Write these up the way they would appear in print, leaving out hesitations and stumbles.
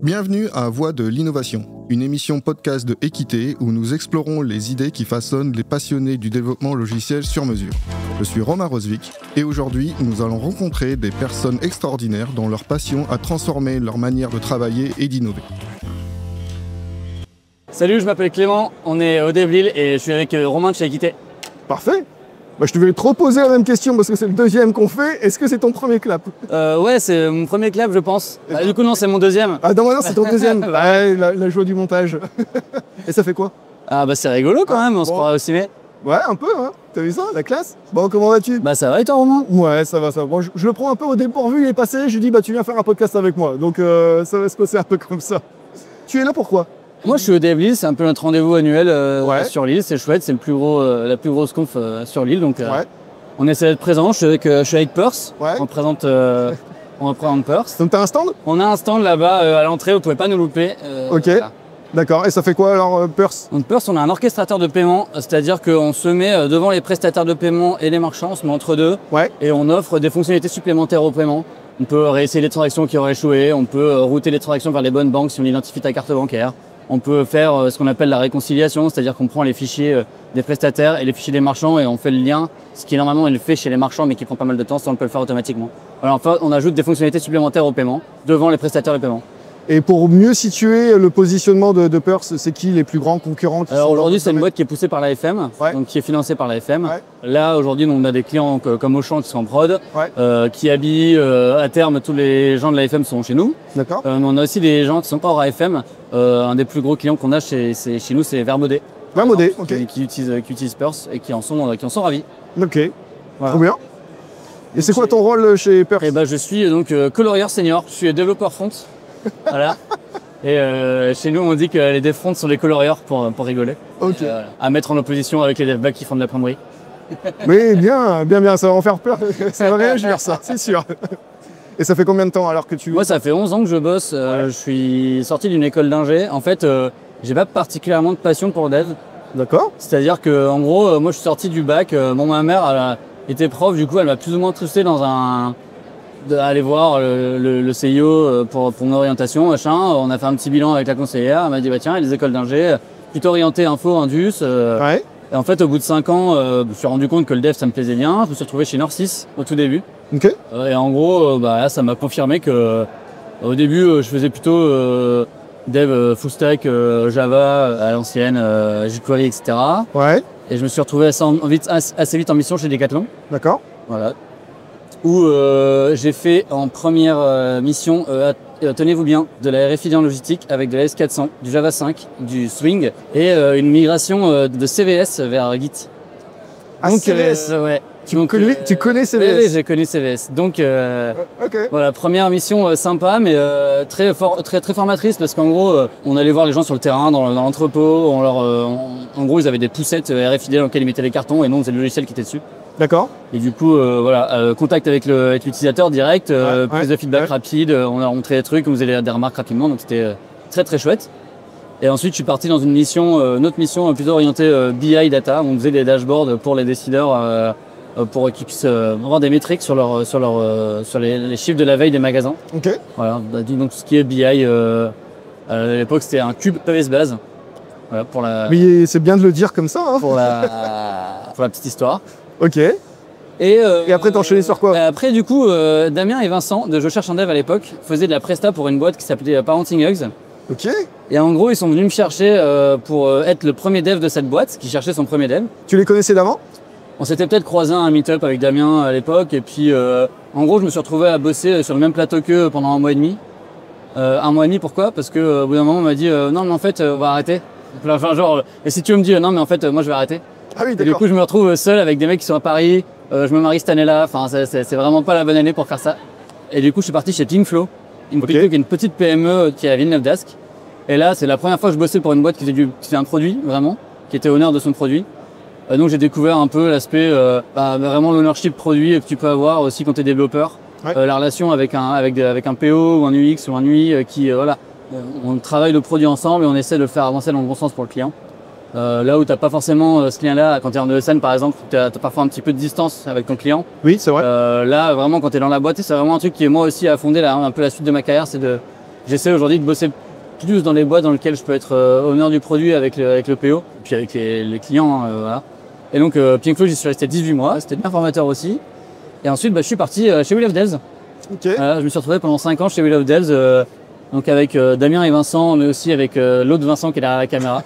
Bienvenue à Voix de l'innovation, une émission podcast de Équité où nous explorons les idées qui façonnent les passionnés du développement logiciel sur mesure. Je suis Romain Rosvik et aujourd'hui nous allons rencontrer des personnes extraordinaires dont leur passion a transformé leur manière de travailler et d'innover. Salut, je m'appelle Clément, on est au Devlil et je suis avec Romain de chez Équité. Parfait. Je te vais te reposer la même question parce que c'est le deuxième qu'on fait. Est-ce que c'est ton premier clap? Ouais, c'est mon premier clap, je pense. Du coup, non, c'est mon deuxième. Ah non, c'est ton deuxième. Ouais, la joie du montage. Et ça fait quoi? Ah bah c'est rigolo quand même, on se croirait au ciné. Ouais, un peu, hein. T'as vu ça, la classe? Bon, comment vas-tu? Bah ça va et toi, Romain? Ouais, ça va. Bon, je le prends un peu au dépourvu, il est passé, je lui dis tu viens faire un podcast avec moi. Donc ça va se passer un peu comme ça. Tu es là pourquoi? Moi je suis au Devlil, c'est un peu notre rendez-vous annuel sur l'île, c'est chouette, c'est la plus grosse conf sur l'île, donc on essaie d'être présent. Je suis avec Perse, on représente Perse. Donc t'as un stand? On a un stand là-bas à l'entrée, vous pouvez pas nous louper. Ok, voilà. D'accord, et ça fait quoi alors Perse? Donc Perse, on a un orchestrateur de paiement, c'est-à-dire qu'on se met devant les prestataires de paiement et les marchands, on se met entre deux, et on offre des fonctionnalités supplémentaires au paiement. On peut réessayer les transactions qui auraient échoué, on peut router les transactions vers les bonnes banques si on identifie ta carte bancaire. On peut faire ce qu'on appelle la réconciliation, c'est-à-dire qu'on prend les fichiers des prestataires et les fichiers des marchands et on fait le lien, ce qui normalement est le fait chez les marchands mais qui prend pas mal de temps, ça on peut le faire automatiquement. Alors enfin, on ajoute des fonctionnalités supplémentaires au paiement, devant les prestataires de paiement. Et pour mieux situer le positionnement de Perse, c'est qui les plus grands concurrents? Alors aujourd'hui, c'est une boîte qui est poussée par l'AFM, donc qui est financée par l'AFM. Là, aujourd'hui, on a des clients comme Auchan qui sont en prod, qui habillent à terme tous les gens de l'AFM sont chez nous. D'accord. On a aussi des gens qui sont pas hors AFM. Un des plus gros clients qu'on a chez nous, c'est Verbaudet. Verbaudet, ok. Qui utilise Perse et qui en sont ravis. Ok. Voilà. Trop bien. Et c'est quoi ton rôle chez Perse? Je suis donc colorieur senior. Je suis développeur front. Voilà. Et chez nous, on dit que les dev front sont les colorieurs pour rigoler. Ok. À mettre en opposition avec les dev back qui font de la primerie. Mais bien, ça va en faire peur. Ça va réagir, ça, c'est sûr. Et ça fait combien de temps alors que tu... Moi, ça fait 11 ans que je bosse. Je suis sorti d'une école d'ingé. En fait, j'ai pas particulièrement de passion pour le dev. D'accord. C'est-à-dire que, en gros, moi, je suis sorti du bac. Ma mère elle était prof. Du coup, elle m'a plus ou moins poussé aller voir le CIO pour mon orientation, machin. On a fait un petit bilan avec la conseillère. Elle m'a dit, tiens, il y a des écoles d'ingé, plutôt orienté info, indus. Et en fait, au bout de 5 ans, je me suis rendu compte que le dev, ça me plaisait bien. Je me suis retrouvé chez Norcis au tout début. Okay. Et en gros, là, ça m'a confirmé que au début, je faisais plutôt dev full stack, Java à l'ancienne, jQuery, etc. Ouais. Et je me suis retrouvé assez vite en mission chez Decathlon. D'accord. Voilà. Où j'ai fait en première mission, tenez-vous bien, de la RFID en logistique avec de la S400, du Java 5, du Swing et une migration de CVS vers Git. Ah, donc, CVS. Ouais. Tu connais CVS? Oui, j'ai connu CVS. Donc, voilà, première mission sympa, mais très formatrice parce qu'en gros, on allait voir les gens sur le terrain, dans l'entrepôt. En gros, ils avaient des poussettes RFID dans lesquelles ils mettaient les cartons et nous, on faisait le logiciel qui était dessus. D'accord. Et du coup, contact avec l'utilisateur direct, prise de feedback rapide. On a montré des trucs, on faisait des remarques rapidement, donc c'était très très chouette. Et ensuite, je suis parti dans une autre mission plutôt orientée BI data. On faisait des dashboards pour les décideurs. Pour qu'ils puissent avoir des métriques sur les chiffres de la veille des magasins. Ok. Voilà, donc tout ce qui est BI, à l'époque c'était un cube PVS base. Voilà, Mais c'est bien de le dire comme ça. Hein. Pour la petite histoire. Ok. Et après t'enchaînais sur quoi? Après du coup, Damien et Vincent de Je cherche un dev à l'époque faisaient de la presta pour une boîte qui s'appelait Parenting Hugs. Ok. Et en gros, ils sont venus me chercher pour être le premier dev de cette boîte, qui cherchait son premier dev. Tu les connaissais d'avant? On s'était peut-être croisé à un meet-up avec Damien à l'époque et puis en gros je me suis retrouvé à bosser sur le même plateau qu'eux pendant 1 mois et demi. 1 mois et demi pourquoi? Parce que au bout d'un moment on m'a dit non mais en fait on va arrêter. Enfin genre et si tu veux me dire non mais en fait moi je vais arrêter. Ah oui, d'accord. Et du coup je me retrouve seul avec des mecs qui sont à Paris, je me marie cette année-là, enfin c'est vraiment pas la bonne année pour faire ça. Et du coup je suis parti chez Thinkflow, qui est une petite PME qui est à Villeneuve-d'Ascq. Et là c'est la première fois que je bossais pour une boîte qui faisait un produit vraiment, qui était honneur de son produit. Donc j'ai découvert un peu l'aspect, vraiment l'ownership produit que tu peux avoir aussi quand tu es développeur. La relation avec un PO ou un UX ou un UI on travaille le produit ensemble et on essaie de le faire avancer dans le bon sens pour le client. Là où tu n'as pas forcément ce lien-là, quand tu es en ESN par exemple, tu as parfois un petit peu de distance avec ton client. Oui, c'est vrai. Là, vraiment, quand tu es dans la boîte, c'est vraiment un truc qui est moi aussi à fonder un peu la suite de ma carrière, c'est de j'essaie aujourd'hui de bosser plus dans les boîtes dans lesquelles je peux être honneur du produit avec le PO, puis avec les clients, voilà. Et donc Pinkflow, j'y suis resté 18 mois, c'était bien formateur aussi. Et ensuite, je suis parti chez We Love Devs. Ok. Je me suis retrouvé pendant 5 ans chez We Love Devs, donc avec Damien et Vincent, mais aussi avec l'autre Vincent qui est derrière la caméra.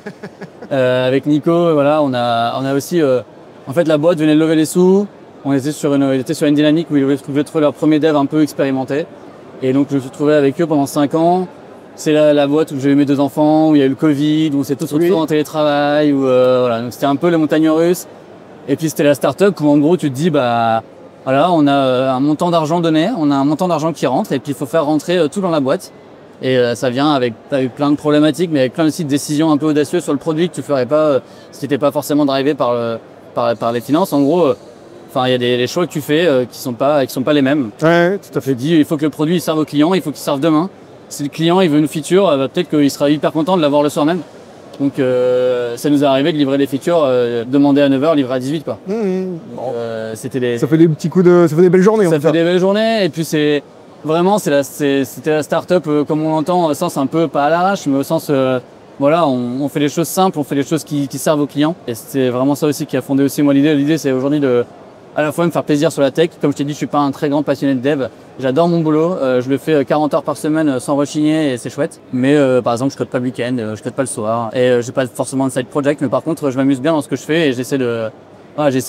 Avec Nico, voilà, on a aussi, en fait, la boîte venait de lever les sous. On était sur une dynamique où ils voulaient trouver leur premier dev un peu expérimenté. Et donc, je me suis retrouvé avec eux pendant 5 ans. C'est la boîte où j'ai eu mes 2 enfants, où il y a eu le Covid, où on s'est tous retrouvés en télétravail, où voilà, donc c'était un peu les montagnes russes. Et puis c'était la start-up où en gros tu te dis voilà, on a un montant d'argent donné, on a un montant d'argent qui rentre et puis il faut faire rentrer tout dans la boîte. Et ça vient avec plein de problématiques, mais avec plein aussi de décisions un peu audacieuses sur le produit que tu ferais pas si t'étais pas forcément drivé par les finances. En gros, il y a des choix que tu fais qui sont pas les mêmes. Ouais, tout à fait. Il faut que le produit il serve au client, il faut qu'il serve demain. Si le client il veut une feature, peut-être qu'il sera hyper content de l'avoir le soir même. Donc ça nous est arrivé de livrer des features, demander à 9h, livrer à 18 quoi. C'était Ça fait des petits coups ça fait des belles journées. Ça fait des belles journées et puis c'était la start-up comme on l'entend, au sens un peu pas à l'arrache, mais au sens voilà, on fait les choses simples, on fait les choses qui servent aux clients. Et c'est vraiment ça aussi qui a fondé aussi moi l'idée. L'idée c'est aujourd'hui de à la fois me faire plaisir sur la tech. Comme je t'ai dit, je suis pas un très grand passionné de dev. J'adore mon boulot. Je le fais 40 heures par semaine sans rechigner et c'est chouette. Mais par exemple, je code pas le week-end, je code pas le soir. Et j'ai pas forcément de side project. Mais par contre, je m'amuse bien dans ce que je fais et j'essaie de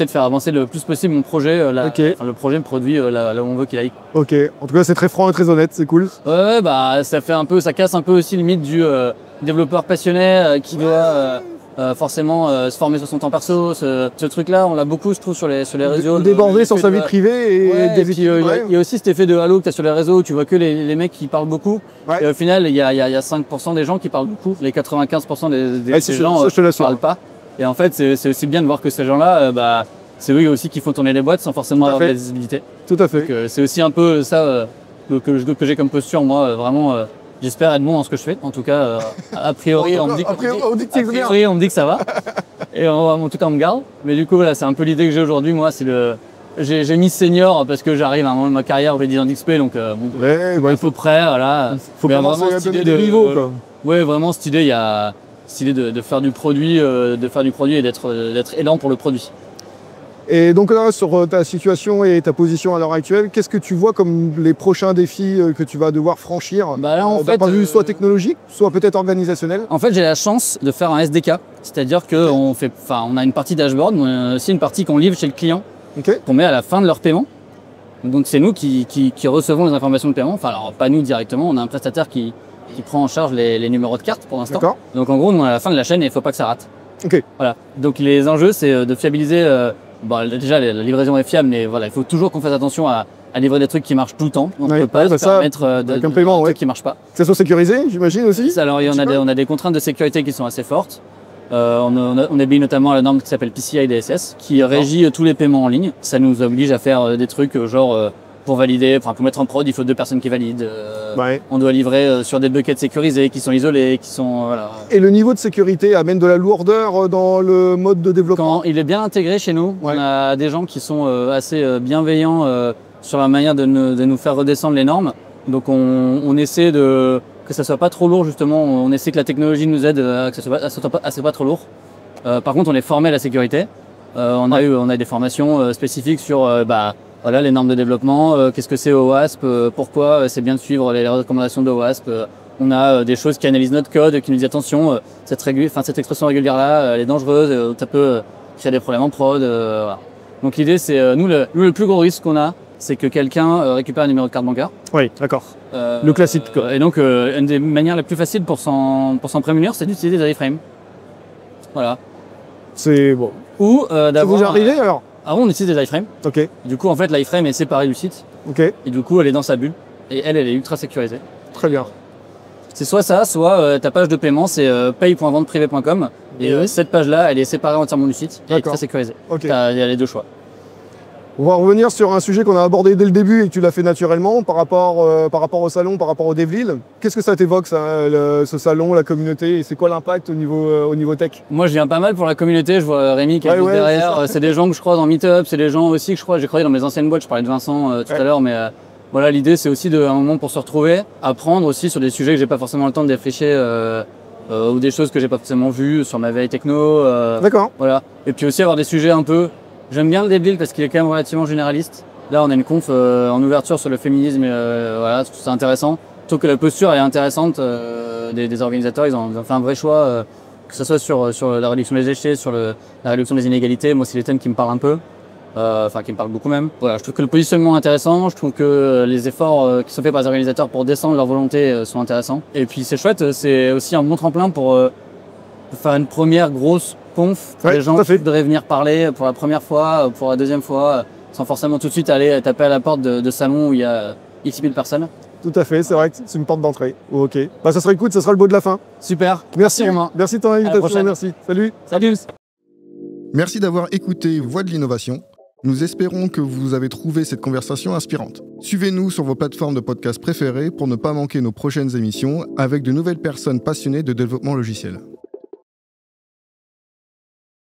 faire avancer le plus possible mon projet. Le projet, le produit, là où on veut qu'il aille. Ok. En tout cas, c'est très franc et très honnête. C'est cool. Ouais, ça casse un peu aussi le mythe du développeur passionné qui doit forcément se former sur son temps perso, ce truc-là, on l'a beaucoup, je trouve, sur les réseaux. Déborder sur sa vie privée et des puis, il y a aussi cet effet de halo que tu as sur les réseaux où tu vois que les mecs qui parlent beaucoup. Ouais. Et au final, il y a 5% des gens qui parlent beaucoup. Les 95% des gens ne parlent pas. Et en fait, c'est aussi bien de voir que ces gens-là, c'est eux aussi qui font tourner les boîtes sans forcément avoir de la visibilité. Tout à fait. Donc, c'est aussi un peu ça que j'ai comme posture, moi, vraiment. J'espère être bon dans ce que je fais. En tout cas, a priori, on me dit que ça va. Et en tout cas, on me garde. Mais du coup, voilà, c'est un peu l'idée que j'ai aujourd'hui. Moi, j'ai mis senior parce que j'arrive à un moment de ma carrière où j'ai 10 ans d'XP. Donc, il faut prêt, voilà. Faut commencer à donner des niveaux, quoi. Ouais, vraiment, cette idée, il y a cette idée de faire du produit, et d'être aidant pour le produit. Et donc là, sur ta situation et ta position à l'heure actuelle, qu'est-ce que tu vois comme les prochains défis que tu vas devoir franchir là, en fait, d'un point de vue soit technologique, soit peut-être organisationnel? En fait, j'ai la chance de faire un SDK, c'est-à-dire qu'on a une partie dashboard, mais on a aussi une partie qu'on livre chez le client, qu'on met à la fin de leur paiement. Donc c'est nous qui recevons les informations de paiement. Enfin, alors pas nous directement, on a un prestataire qui prend en charge les numéros de carte pour l'instant. Donc en gros, nous, on est à la fin de la chaîne et il ne faut pas que ça rate. Voilà. Donc les enjeux, c'est de fiabiliser. Déjà, la livraison est fiable, mais voilà, il faut toujours qu'on fasse attention à livrer des trucs qui marchent tout le temps. On ne peut pas se permettre de trucs qui ne marchent pas. Que ça soit sécurisé, j'imagine aussi. Alors, on a des contraintes de sécurité qui sont assez fortes. On obéit notamment à la norme qui s'appelle PCI DSS, qui régit tous les paiements en ligne. Ça nous oblige à faire des trucs genre pour valider, pour mettre en prod, il faut 2 personnes qui valident. On doit livrer sur des buckets sécurisés, qui sont isolés, qui sont voilà. Et le niveau de sécurité amène de la lourdeur dans le mode de développement. Quand il est bien intégré chez nous, on a des gens qui sont assez bienveillants sur la manière de nous faire redescendre les normes. Donc on essaie que ça soit pas trop lourd justement. On essaie que la technologie nous aide à que ça soit pas trop lourd. Par contre, on est formé à la sécurité. On a des formations spécifiques sur voilà, les normes de développement, qu'est-ce que c'est OWASP, pourquoi c'est bien de suivre les recommandations de OWASP. On a des choses qui analysent notre code, qui nous disent attention, cette expression régulière-là, elle est dangereuse, ça peut créer des problèmes en prod. Voilà. Donc l'idée, c'est nous, le plus gros risque qu'on a, c'est que quelqu'un récupère un numéro de carte bancaire. Oui, d'accord. Le classique, quoi. Et donc, une des manières les plus faciles pour s'en prémunir, c'est d'utiliser des iframes. Voilà. C'est bon. Ou d'avoir. Ça vous est arrivé alors? Avant, on utilise des iframes. Ok. Du coup, en fait, l'iframe est séparée du site. Ok. Et du coup, elle est dans sa bulle. Et elle est ultra sécurisée. Très bien. C'est soit ça, soit ta page de paiement, c'est paye.venteprivée.com. Et cette page-là, elle est séparée entièrement du site. Et elle est très sécurisée. Ok. Il y a les 2 choix. On va revenir sur un sujet qu'on a abordé dès le début et que tu l'as fait naturellement par rapport au salon, par rapport au DevLille. Qu'est-ce que ça t'évoque, ça, ce salon, la communauté, et c'est quoi l'impact au niveau tech? Moi, je viens pas mal pour la communauté. Je vois Rémi qui est juste derrière. C'est des gens que je croise en meet-up, c'est des gens aussi que je crois. J'ai croisé dans mes anciennes boîtes. Je parlais de Vincent tout à l'heure, mais Voilà, l'idée c'est aussi un moment pour se retrouver, apprendre aussi sur des sujets que j'ai pas forcément le temps de défricher ou des choses que j'ai pas forcément vues sur ma veille techno. D'accord. Voilà. Et puis aussi avoir des sujets un peu. J'aime bien le dev parce qu'il est quand même relativement généraliste. Là, on a une conf en ouverture sur le féminisme, voilà, c'est intéressant. Je trouve que la posture est intéressante des organisateurs. Ils ont fait un vrai choix, que ce soit sur la réduction des déchets, sur la réduction des inégalités. Moi, c'est les thèmes qui me parlent un peu. Qui me parle beaucoup même. Voilà, je trouve que le positionnement est intéressant, je trouve que les efforts qui sont faits par les organisateurs pour descendre leur volonté sont intéressants. Et puis c'est chouette, c'est aussi un bon tremplin pour faire une première grosse conf. Les gens qui voudraient venir parler pour la première fois, pour la deuxième fois, sans forcément tout de suite aller taper à la porte de salons où il y a X 1000 personnes. Tout à fait, c'est vrai que c'est une porte d'entrée. Ok. Ça serait cool, ça sera le mot de la fin. Super. Merci Romain. Merci de ton invitation, merci. Salut. Salut. Merci d'avoir écouté Voix de l'innovation. Nous espérons que vous avez trouvé cette conversation inspirante. Suivez-nous sur vos plateformes de podcast préférées pour ne pas manquer nos prochaines émissions avec de nouvelles personnes passionnées de développement logiciel.